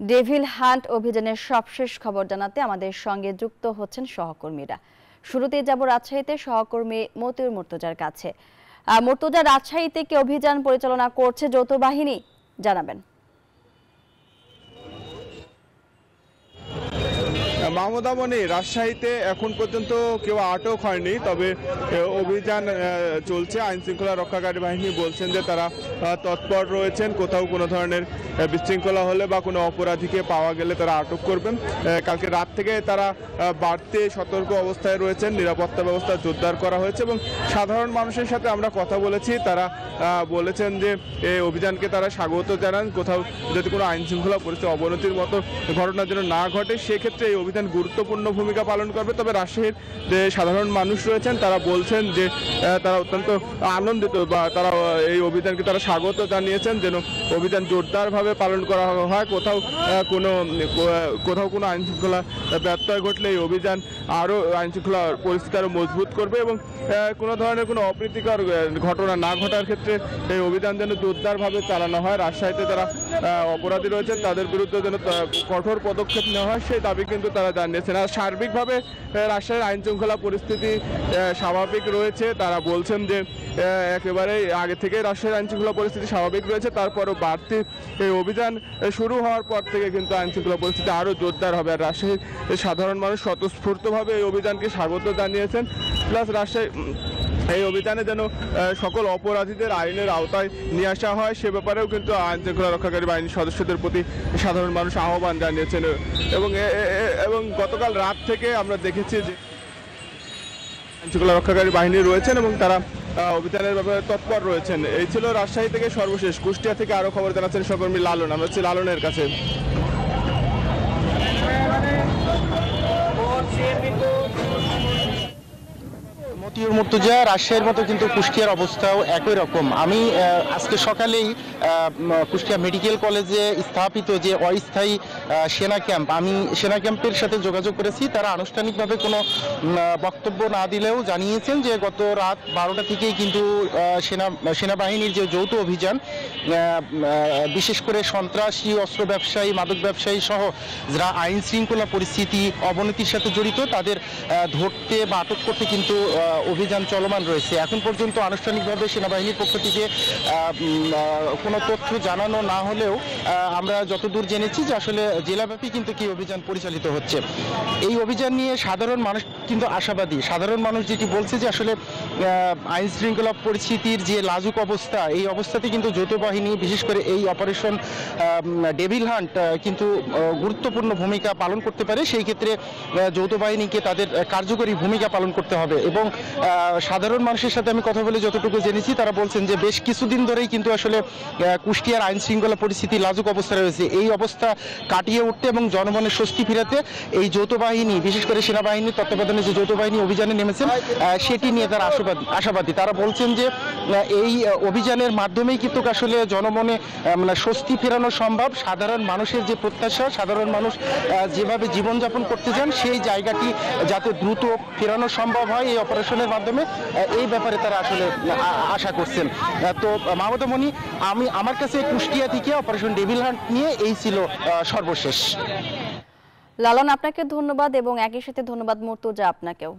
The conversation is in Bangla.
ডেভিল হান্ট অভিযানের সবশেষ খবর জানাতে আমাদের সঙ্গে যুক্ত হচ্ছেন সহকর্মীরা। শুরুতেই যাব রাজশাহীতে সহকর্মী মতিউর মুর্তজার কাছে। মুর্তজা, রাজশাহীতে কি অভিযান পরিচালনা করছে যৌথ বাহিনী, জানাবেন। মাহমুদামণি, রাজশাহীতে এখন পর্যন্ত কেউ আটক হয়নি, তবে অভিযান চলছে। আইন শৃঙ্খলা রক্ষাকারী বাহিনী বলছেন যে তারা তৎপর রয়েছেন। কোথাও কোনো ধরনের বিশৃঙ্খলা হলে বা কোনো অপরাধীকে পাওয়া গেলে তারা আটক করবেন। কালকে রাত থেকে তারা বাড়তি সতর্ক অবস্থায় রয়েছেন। নিরাপত্তা ব্যবস্থা জোরদার করা হয়েছে এবং সাধারণ মানুষের সাথে আমরা কথা বলেছি। তারা বলেছেন যে এই অভিযানকে তারা স্বাগত জানান। কোথাও যদি কোনো আইন শৃঙ্খলা পরিস্থিতি অবনতির মতো ঘটনা যেন না ঘটে, সেক্ষেত্রে এই অভিযান গুরুত্বপূর্ণ ভূমিকা পালন করবে। তবে রাজশাহীর যে সাধারণ মানুষ রয়েছেন তারা বলছেন যে তারা অত্যন্ত আনন্দিত বা তারা এই অভিযানকে তারা স্বাগত জানিয়েছেন, যেন অভিযান জোরদারভাবে পালন করা হয়। কোথাও কোনো আইন শৃঙ্খলা ব্যত্যয় ঘটলে এই অভিযান আরও আইন শৃঙ্খলা পরিস্থিতি আরও মজবুত করবে এবং কোনো ধরনের কোনো অপ্রীতিকর ঘটনা না ঘটার ক্ষেত্রে এই অভিযান যেন জোরদারভাবে চালানো হয়। রাজশাহীতে যারা অপরাধী রয়েছেন তাদের বিরুদ্ধে যেন কঠোর পদক্ষেপ নেওয়া হয়, সেই দাবি কিন্তু তারা জানিয়েছেন। আর সার্বিকভাবে রাজশাহীর আইন শৃঙ্খলা পরিস্থিতি স্বাভাবিক রয়েছে। তারা বলছেন যে একেবারে আগে থেকে রাজশাহীর আইন শৃঙ্খলা পরিস্থিতি স্বাভাবিক রয়েছে। তারপরও বাড়তি এই অভিযান শুরু হওয়ার পর থেকে কিন্তু আইন শৃঙ্খলা পরিস্থিতি আরও জোরদার হবে। আর রাজশাহীর সাধারণ মানুষ স্বতঃস্ফূর্তভাবে এই অভিযানকে স্বাগত জানিয়েছেন। প্লাস রাজশাহী এই অভিযানে যেন সকল অপরাধীদের আইনের আওতায় নিয়ে আসা হয়, সে ব্যাপারেও কিন্তু আইন শৃঙ্খলা রক্ষাকারী বাহিনীর সদস্যদের প্রতি সাধারণ মানুষ আহ্বান জানিয়েছেন। এবং গতকাল রাত থেকে আমরা দেখেছি যে আইন শৃঙ্খলা রক্ষাকারী বাহিনী রয়েছেন এবং তারা অভিযানের ব্যাপারে তৎপর রয়েছেন। এই ছিল রাজশাহী থেকে সর্বশেষ। কুষ্টিয়া থেকে আরও খবর জানাচ্ছেন সহকর্মী লালন। আমরা হচ্ছে লালনের কাছে। মতিউর মুর্তজা, রাজশাহীর মতো কিন্তু কুষ্টিয়ার অবস্থাও একই রকম। আমি আজকে সকালেই কুষ্টিয়া মেডিকেল কলেজে স্থাপিত যে অস্থায়ী সেনা ক্যাম্প, আমি সেনা ক্যাম্পের সাথে যোগাযোগ করেছি। তারা আনুষ্ঠানিকভাবে কোনো বক্তব্য না দিলেও জানিয়েছেন যে গত রাত 12টা থেকেই কিন্তু সেনাবাহিনীর যে যৌথ অভিযান, বিশেষ করে সন্ত্রাসী, অস্ত্র ব্যবসায়ী, মাদক ব্যবসায়ী সহ যারা আইন শৃঙ্খলা পরিস্থিতি অবনতির সাথে জড়িত তাদের ধরতে বা আটক করতে কিন্তু অভিযান চলমান রয়েছে। এখন পর্যন্ত আনুষ্ঠানিকভাবে সেনাবাহিনীর পক্ষ থেকে কোনো তথ্য জানানো না হলেও আমরা যতদূর জেনেছি যে আসলে জেলাব্যাপী কিন্তু কি অভিযান পরিচালিত হচ্ছে। এই অভিযান নিয়ে সাধারণ মানুষ কিন্তু আশাবাদী। সাধারণ মানুষ যেটি বলছে যে আসলে আইন শৃঙ্খলা পরিস্থিতির যে লাজুক অবস্থা, এই অবস্থাতে কিন্তু যৌথ বাহিনী, বিশেষ করে এই অপারেশন ডেভিল হান্ট কিন্তু গুরুত্বপূর্ণ ভূমিকা পালন করতে পারে। সেই ক্ষেত্রে যৌথ বাহিনীকে তাদের কার্যকরী ভূমিকা পালন করতে হবে। এবং সাধারণ মানুষের সাথে আমি কথা বলে যতটুকু জেনেছি তারা বলছেন যে বেশ কিছুদিন ধরেই কিন্তু আসলে কুষ্টিয়ার আইন শৃঙ্খলা পরিস্থিতি লাজুক অবস্থা রয়েছে। এই অবস্থা কাটিয়ে উঠতে এবং জনমনের স্বস্তি ফিরাতে এই যৌথ বাহিনী, বিশেষ করে সেনাবাহিনীর তত্ত্বাবধানে যে যৌথ বাহিনী অভিযানে নেমেছেন, সেটি নিয়ে তারা আশাবাদী। তারা বলছেন যে এই অভিযানের মাধ্যমেই কিন্তু আসলে জনমনে স্বস্তি ফেরানো সম্ভব। সাধারণ মানুষের যে প্রত্যাশা, সাধারণ মানুষ যেভাবে জীবনযাপন করতে চান, সেই জায়গাটি যাতে দ্রুত ফেরানো সম্ভব হয় এই অপারেশনের মাধ্যমে, এই ব্যাপারে তারা আসলে আশা করছেন। তো মাহমুদামণি, আমার কাছে কুষ্টিয়া থেকে অপারেশন ডেভিল হান্ট নিয়ে এই ছিল সর্বশেষ। লালন, আপনাকে ধন্যবাদ এবং একই সাথে ধন্যবাদ মুর্তজা আপনাকেও।